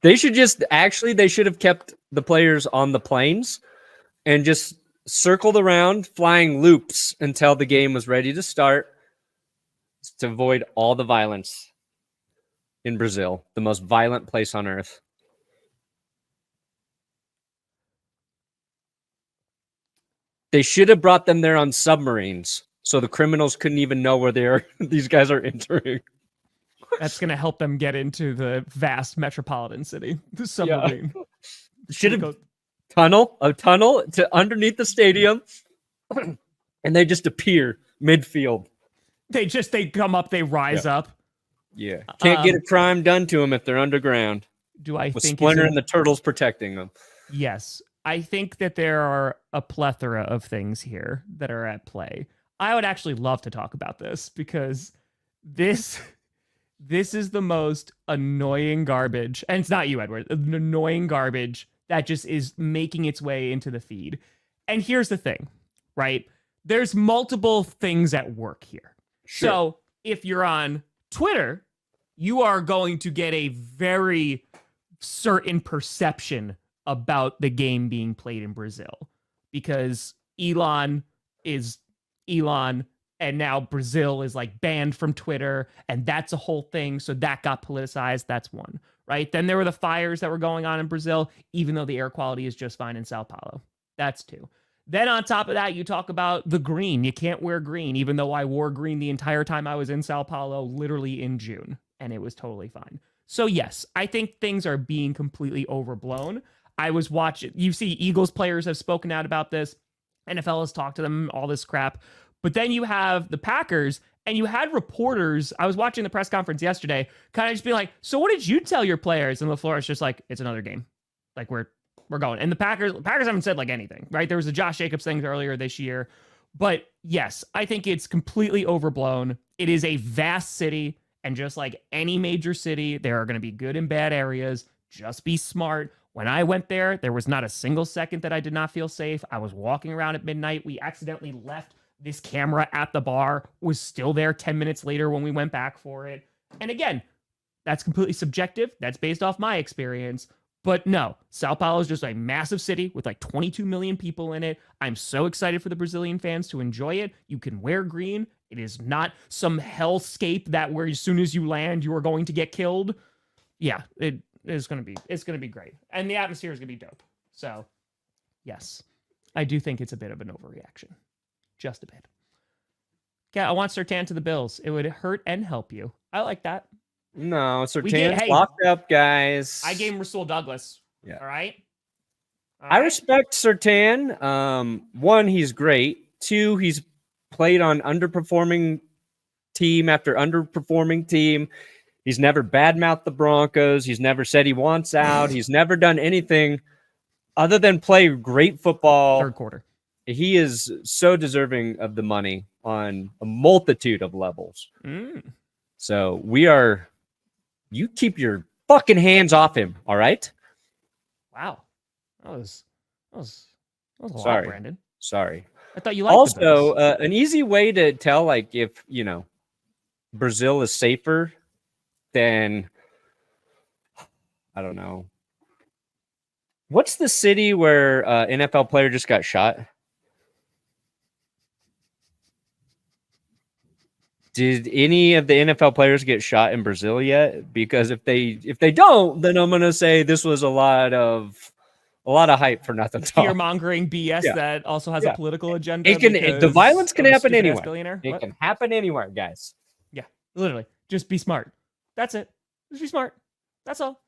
They should have kept the players on the planes and just circled around, flying loops until the game was ready to start to avoid all the violence in Brazil, the most violent place on earth. They should have brought them there on submarines so the criminals couldn't even know where these guys are entering. That's going to help them get into the vast metropolitan city. The submarine. Yeah. Should have a tunnel to underneath the stadium, and they just appear midfield. They come up, they rise up. Yeah. Can't get a crime done to them if they're underground. With Splinter and the Turtles protecting them. Yes. I think that there are a plethora of things here that are at play. I would actually love to talk about this because this is the most annoying garbage. And it's not you, Edward. An annoying garbage that just is making its way into the feed. And here's the thing, right? There's multiple things at work here. Sure. So if you're on Twitter, you are going to get a very certain perception about the game being played in Brazil because Elon is Elon and now Brazil is like banned from Twitter and that's a whole thing. So that got politicized. That's one, right? Then there were the fires that were going on in Brazil, even though the air quality is just fine in Sao Paulo. That's two. Then on top of that, you talk about the green. You can't wear green, even though I wore green the entire time I was in Sao Paulo, literally in June, and it was totally fine. So yes, I think things are being completely overblown. I was watching, you see Eagles players have spoken out about this. NFL has talked to them, all this crap. But then you have the Packers and you had reporters. I was watching the press conference yesterday, kind of just being like, so what did you tell your players? And LaFleur is just like, it's another game. Like we're going. And the Packers haven't said like anything, right? There was a Josh Jacobs thing earlier this year. But yes, I think it's completely overblown. It is a vast city. And just like any major city, there are going to be good and bad areas. Just be smart. When I went there, there was not a single second that I did not feel safe. I was walking around at midnight. We accidentally left this camera at the bar, was still there 10 minutes later when we went back for it. And again, that's completely subjective. That's based off my experience. But no, Sao Paulo is just a massive city with like 22 million people in it. I'm so excited for the Brazilian fans to enjoy it. You can wear green. It is not some hellscape that where as soon as you land, you are going to get killed. Yeah, it's going to be great. And the atmosphere is going to be dope. So yes, I do think it's a bit of an overreaction. Just a bit. Yeah, I want Surtain to the Bills. It would hurt and help you. I like that. No, Surtain's locked up, guys. I gave him Rasul Douglas. Yeah. All right. I respect Surtain. One, he's great. Two, he's played on underperforming team after underperforming team. He's never badmouthed the Broncos. He's never said he wants out. He's never done anything other than play great football. Third quarter. He is so deserving of the money on a multitude of levels. So you keep your fucking hands off him, all right? Wow. That was a lot, Brandon. Sorry. I thought you liked also an easy way to tell like if, Brazil is safer than I don't know. What's the city where NFL player just got shot? Did any of the NFL players get shot in Brazil yet? Because if they don't, then I'm gonna say this was a lot of hype for nothing. Fearmongering BS that also has a political agenda. The violence can happen anywhere. It can happen anywhere, guys. Yeah, literally. Just be smart. That's it. Just be smart. That's all.